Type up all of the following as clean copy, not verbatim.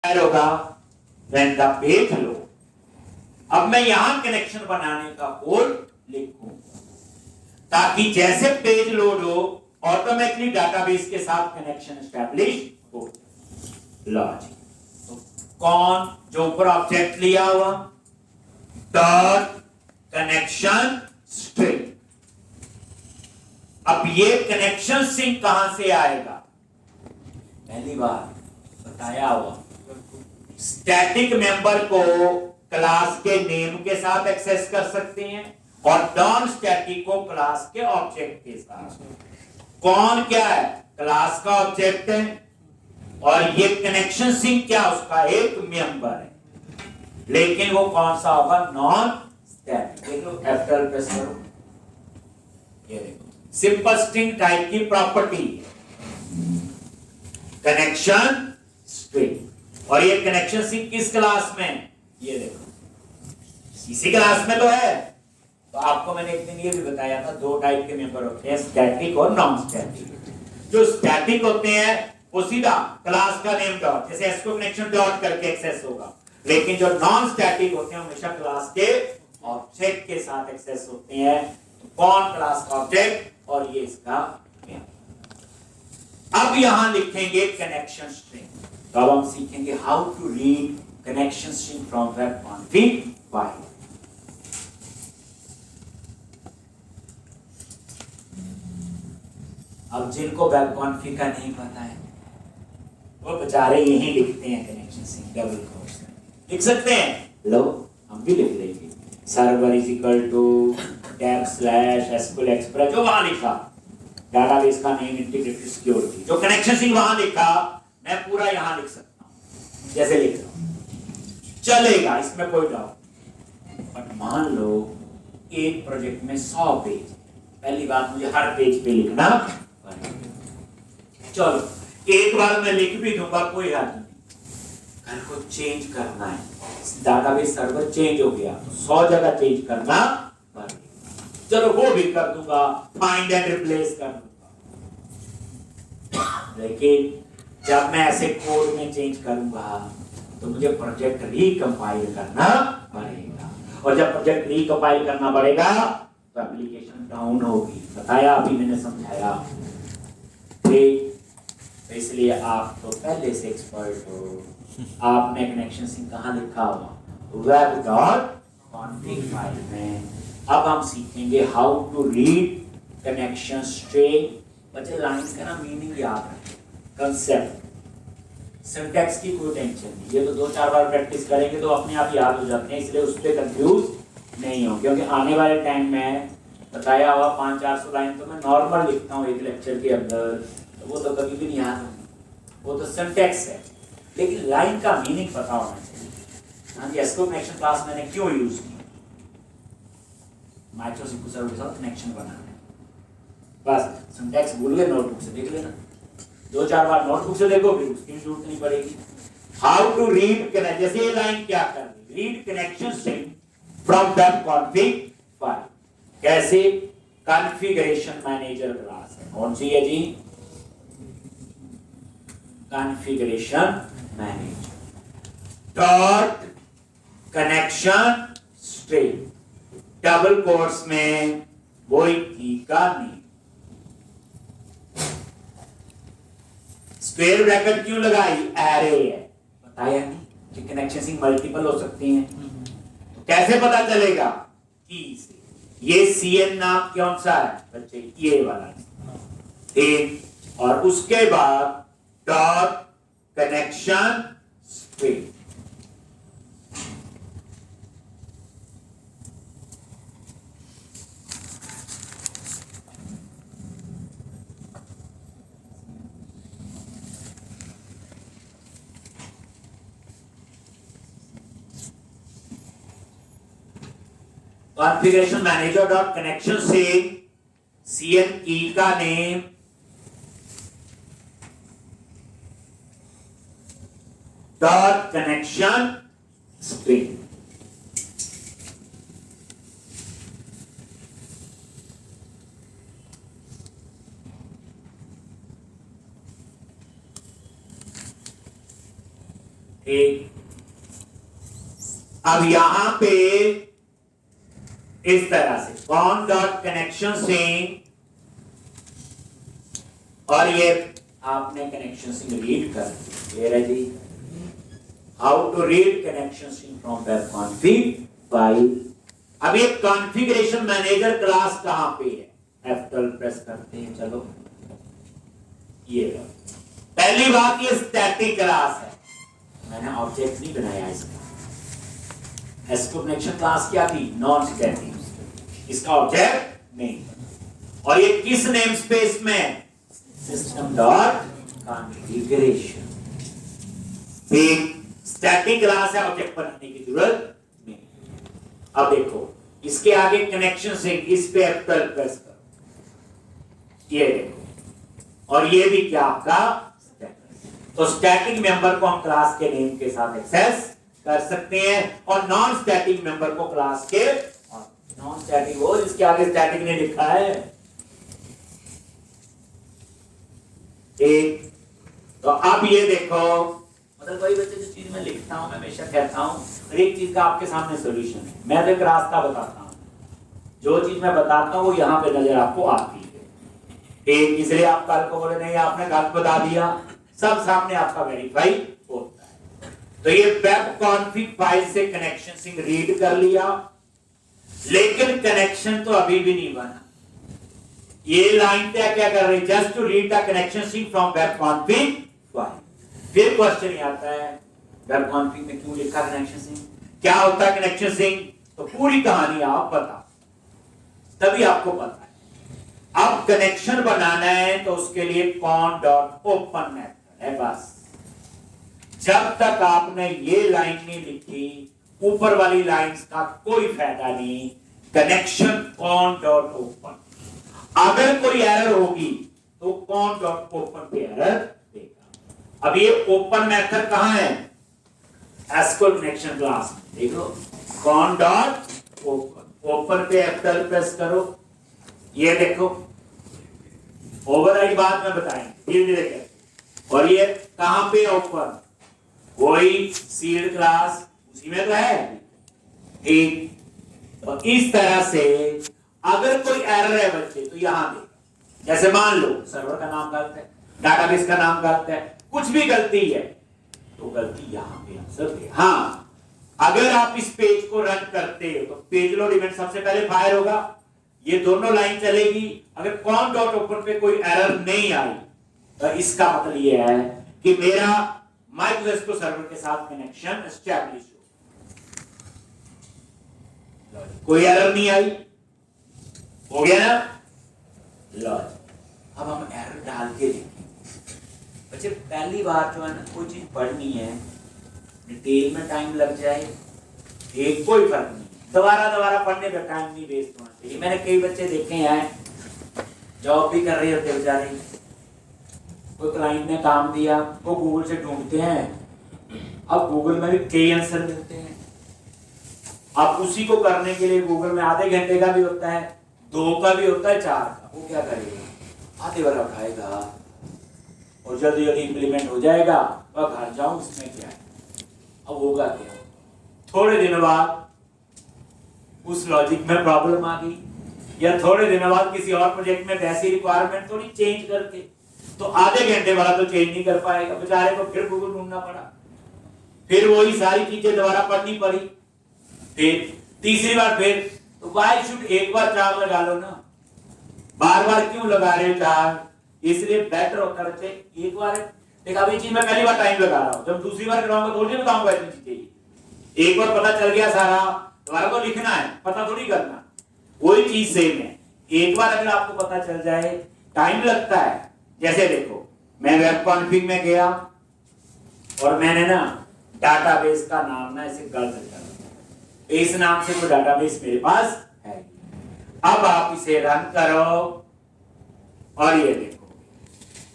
होगा when the page load। अब मैं यहां कनेक्शन बनाने का कोड लिखूं ताकि जैसे पेज लोड हो ऑटोमेटिकली डाटाबेस के साथ कनेक्शन एस्टैब्लिश हो। लॉजिक तो कौन जो ऊपर ऑब्जेक्ट लिया हुआ डॉट कनेक्शन स्ट्रिंग। अब ये कनेक्शन स्ट्रिंग कहां से आएगा? पहली बार बताया हुआ स्टैटिक मेंबर को क्लास के नेम के साथ एक्सेस कर सकते हैं और नॉन स्टैटिक को क्लास के ऑब्जेक्ट के साथ। कौन क्या है? क्लास का ऑब्जेक्ट है और ये कनेक्शन स्ट्रिंग क्या उसका एक मेंबर है, लेकिन वो कौन सा होगा? Non static. देखो F12 प्रेस करो, ये देखो सिंपल स्ट्रिंग टाइप की प्रॉपर्टी कनेक्शन स्ट्रिंग। और ये कनेक्शन स्ट्रिंग किस क्लास में? ये देखो इसी क्लास में तो है। तो आपको मैंने एक दिन ये भी बताया था दो टाइप के मेंबर होते हैं, स्टैटिक और नॉन स्टैटिक। जो स्टैटिक होते हैं वो सीधा क्लास का नेम डॉट, जैसे एसको कनेक्शन डॉट करके एक्सेस होगा, लेकिन जो नॉन स्टैटिक होते हैं हमेशा क्लास के ऑब्जेक्ट के साथ एक्सेस होते हैं। तो कौन क्लास का ऑब्जेक्ट और ये इसका नेम। अब यहां लिखेंगे कनेक्शन स्ट्रिंग। तो अब हम सीखेंगे how to read connection string from web config file. अब जिनको वेब कॉन्फिग का नहीं पता है वो बेचारे यही लिखते हैं कनेक्शन स्ट्रिंग डबल कोट्स में। लिख सकते हैं, लो हम भी लिख लेंगे server is equal to tab slash SQL express, जो वहां लिखा डाटाबेस का नेम इंटीग्रेटेड सिक्योरिटी, जो कनेक्शन स्ट्रिंग वहां लिखा मैं पूरा यहां लिख सकता हूं जैसे लिख रहा हूं, चलेगा, इसमें कोई डाउट। बट मान लो एक प्रोजेक्ट में 100 पेज, पहली बात मुझे हर पेज पे लिखना पड़ेगा। चलो एक बार मैं लिख भी दूंगा कोई हर्ज नहीं, कल को चेंज करना है, डाटाबेस सर्वर चेंज हो गया तो 100 जगह चेंज करना पड़ेगा। चलो वो भी कर दूंगा, फाइंड एंड रिप्लेस कर दूंगा, लेकिन जब मैं ऐसे कोड में चेंज करूंगा तो मुझे प्रोजेक्ट रिकंपाइल करना पड़ेगा, और जब प्रोजेक्ट रिकंपाइल करना पड़ेगा तो एप्लीकेशन डाउन होगी। बताया अभी मैंने समझाया, ठीक? तो इसलिए आप तो पहले से एक्सपर्ट हो, आपने कनेक्शन स्ट्रिंग कहां लिखा हुआ वेब डॉट कॉन्फिग फाइल में। अब हम सीखेंगे how to read connection string. बच्चे लाइन का ना मीनिंग याद रखें, कंसेप्ट, सिंटैक्स की कोई टेंशन नहीं, ये तो 2-4 बार प्रैक्टिस करेंगे तो अपने आप याद हो जाते हैं, इसलिए उस पर कंफ्यूज नहीं हो। क्योंकि आने वाले टाइम में बताया हुआ 500-400 लाइन तो मैं नॉर्मल लिखता हूँ एक लेक्चर के अंदर, तो वो तो कभी भी नहीं याद होगी, वो तो सिंटैक्स है, लेकिन लाइन का मीनिंग पता होना चाहिए। हाँ जी, एसक्यूएल कनेक्शन क्लास मैंने क्यों यूज की? माइक्रो SQL सर्वर के साथ कनेक्शन बनाना है, बस सिंटैक्स भूल गए नोटबुक से देख लेना, 2-4 बार नोटबुक से देखो फिर उसकी जरूरत नहीं पड़ेगी। हाउ टू रीड कनेक्ट, जैसे ये लाइन क्या कर रही, read connection string from web config file. कैसे? कॉन्फ़िगरेशन मैनेजर क्लास है, कौन सी है जी? Configuration manager dot connection string double quotes में वही की का नेम। स्क्वायर ब्रैकेट क्यों लगाई? एरे है, बताया नहीं कि कनेक्शन स्ट्रिंग मल्टीपल हो सकती हैं, तो कैसे पता चलेगा? की से। ये CN नाम कौन सा है बच्चे? ये वाला, ठीक। और उसके बाद dot connection string, configuration manager dot connection से CN की का नेम डॉट कनेक्शन स्ट्रिंग। एक, अब यहां पे इस तरह से कॉन डॉट कनेक्शन सिंग, और ये आपने कनेक्शन सिंग रीड कर क्लियर है जी। How to read connection string from web config file. अब ये कॉन्फ़िगरेशन मैनेजर क्लास कहां पे है, F12 प्रेस करते हैं। चलो ये पहली बात, ये स्टैटिक क्लास है, मैंने ऑब्जेक्ट नहीं बनाया इसका। एसक्यू कनेक्शन क्लास क्या थी, नॉन स्टैटिक, इसका ऑब्जेक्ट नहीं। और ये किस नेम स्पेस में, system dot configuration. Static class है, ऑब्जेक्ट बनाने की जरूरत नहीं। अब देखो इसके आगे कनेक्शन से इस पे F12 प्रेस करो, ये देखो, और ये भी क्या आपका स्टैटिक। तो स्टैटिक मेंबर को हम क्लास के नेम के साथ एक्सेस कर सकते हैं, और नॉन स्टैटिक मेंबर को क्लास के, नॉन स्टैटिक वो जिसके आगे स्टैटिक ने लिखा है। एक तो अब ये देखो, मतलब कोई बच्चे जो चीज मैं लिखता हूं, मैं हमेशा कहता हूं, हर एक चीज का आपके सामने सॉल्यूशन है। मैं तो एक रास्ता बताता हूं, जो चीज मैं बताता हूं वो यहां पे नजर आपको आती है। एक, इसलिए आप कल को बोले नहीं आपने गलत बता दिया, सब सामने आपका वेरीफाई होता है। तो ये वेब कॉन्फिग फाइल से कनेक्शन सिंग रीड कर लिया, लेकिन कनेक्शन तो अभी भी नहीं बना। ये लाइन क्या क्या कर रही है, just to read the connection string from web config file. फिर क्वेश्चन आता है, वेब कॉन्फिग में क्यों लिखा कनेक्शन सिंग, क्या होता है कनेक्शन सिंग, तो पूरी कहानी आप बता, तभी आपको पता है। अब कनेक्शन बनाना है तो उसके लिए कॉन डॉट ओपन मेथड है बस। जब तक आपने ये लाइन नहीं लिखी, ऊपर वाली लाइंस का कोई फायदा नहीं। कनेक्शन कॉन डॉट ओपन, अगर कोई एरर होगी तो कॉन डॉट ओपन पे एरर देगा। अब ये ओपन मेथड कहां है, एसक्यूएल कनेक्शन क्लास, देखो कॉन डॉट ओपन, ओपन पे F12 प्रेस करो, ये देखो ओवरराइड बाद में बताएंगे धीरे धीरे करके। और ये कहां पे ओपन, कोई सीड क्लास उसी में तो है एक। तो इस तरह से अगर कोई एरर है बच्चे तो यहां देगा। जैसे मान लो सर्वर का नाम गलत है, डाटाबेस का नाम गलत है, कुछ भी गलती है तो गलती यहां पे आंसर दे। हाँ, अगर आप इस पेज को रन करते हो तो पेज लोड इवेंट सबसे पहले फायर होगा, ये दोनों लाइन चलेगी। अगर कॉन डॉट ओपन पे कोई एरर नहीं आई तो इसका मतलब ये है कि मेरा माइक्रोएसक्यूएल सर्वर के साथ कनेक्शन एस्टैब्लिश हो, कोई एरर नहीं आई, हो गया ना। लो अब हम एरर डाल के देखें बच्चे। पहली बार जो है ना, कोई चीज पढ़नी है, डिटेल में टाइम लग जाए एक कोई फर्क नहीं, दोबारा पढ़ने पे टाइम नहीं वेस्ट होना चाहिए। मैंने कई बच्चे देखे हैं जॉब भी कर रहे होते बेचारे, कोई क्लाइंट ने काम दिया, वो गूगल से ढूंढते हैं। अब गूगल में भी कई आंसर मिलते हैं, अब उसी को करने के लिए गूगल में आधे घंटे का भी होता है, 2 का भी होता है, 4 का। वो क्या करेगा, आधे वाला उठाएगा और जल्दी जल्दी इंप्लीमेंट हो जाएगा, वह घर जाऊं इसमें क्या है। अब होगा क्या, थोड़े दिनों बाद उस लॉजिक में प्रॉब्लम आ गई, या थोड़े दिनों बाद किसी और प्रोजेक्ट में वैसी रिक्वायरमेंट थोड़ी चेंज करके, तो आधे घंटे वाला तो चेंज नहीं कर पाएगा बेचारे को, फिर गूगल ढूंढना पड़ा, फिर वही सारी चीजें दोबारा पढ़नी पड़ी, फिर तीसरी बार फिर। तो वाई शुड एक बार 4 लगा लो ना, बार बार क्यों लगा रहे हो 4। इसलिए बेटर होता है एक बार देखा, अभी चीज मैं पहली बार टाइम लगा रहा हूं, जब दूसरी बार कराऊंगा थोड़ी बताऊंगा इतनी चीजें। एक बार पता चल गया सारा, दोबारा को लिखना है, पता थोड़ी करना। वही चीज सेम है, एक बार अगर आपको पता चल जाए टाइम लगता है। जैसे देखो मैं वेब कॉन्फिग में गया और मैंने ना डाटाबेस का नाम ना ऐसे गलत कर दिया, इस नाम से कोई डाटाबेस मेरे पास है। अब आप इसे रन करो और ये देखो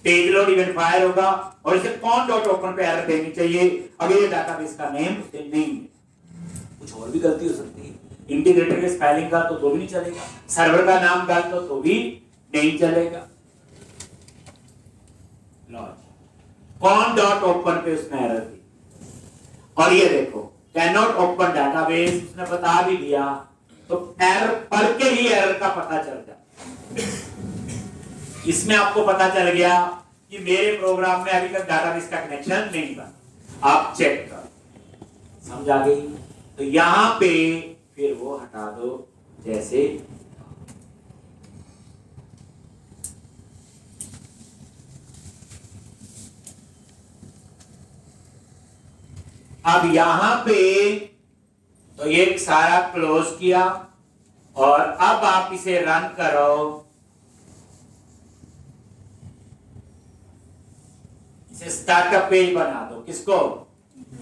पेज लोड इवेंट फायर होगा, और इसे कॉन डॉट ओपन पे एरर देनी चाहिए अगर ये डाटाबेस का नेम नहीं है। कुछ और भी गलती हो सकती है, इंटीग्रेटर के स्पेलिंग का तो भी नहीं चलेगा, सर्वर का नाम गलत हो तो भी नहीं चलेगा। कॉन डॉट ओपन पे उसने एरर दी, और ये देखो कैन नॉट ओपन डाटाबेस, उसने बता भी दिया, तो एरर पढ़ के ही एरर का पता चल जाए। इसमें आपको पता चल गया कि मेरे प्रोग्राम में अभी तक डाटाबेस का कनेक्शन नहीं बना, आप चेक करो, समझ आ गई। तो यहां पे फिर वो हटा दो, जैसे अब यहां पे तो ये सारा क्लोज किया, और अब आप इसे रन करो। इसे स्टार्टअप पेज बना दो, किसको?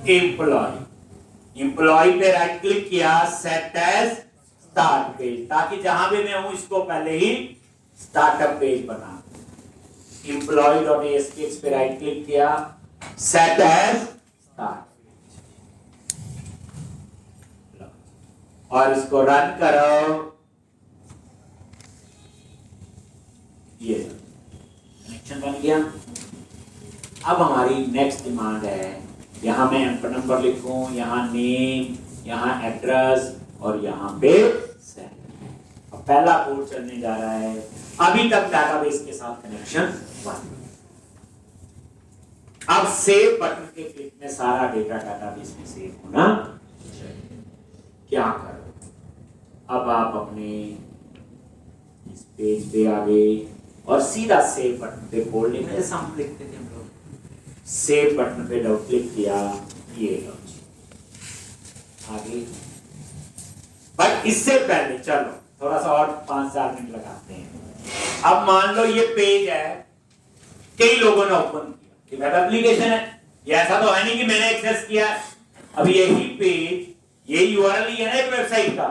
एम्प्लॉय। एम्प्लॉय पे राइट क्लिक किया, सेट एज स्टार्ट पेज, ताकि जहां भी मैं हूं इसको पहले ही स्टार्टअप पेज बना दो। एम्प्लॉय.aspx पे राइट क्लिक किया, सेट एज स्टार्ट, और इसको रन करो। ये कनेक्शन बन गया। अब हमारी नेक्स्ट डिमांड है, यहां मैं नंबर लिखूं, यहां नेम, यहां एड्रेस, और यहां पे सेंड। अब पहला कोड चलने जा रहा है। अभी तक डाटाबेस के साथ कनेक्शन बंद। अब सेव बटन के क्लिक में सारा डेटा डाटाबेस में सेव होना चाहिए। क्या करो, अब आप अपने इस पेज पे आ गए और सीधा सेव बटन पे कोड लिखना, जैसा हम लिखते थे हम लोग। सेव बटन पे डबल क्लिक किया, ये लो आगे। बट इससे पहले चलो थोड़ा सा और 5-4 मिनट लगाते हैं। अब मान लो ये पेज है, कई लोगों ने ओपन किया, वेब एप्लीकेशन है, ये ऐसा तो है नहीं कि मैंने एक्सेस किया। अब यही पेज, ये यूआरएल ही है ना एक वेबसाइट का,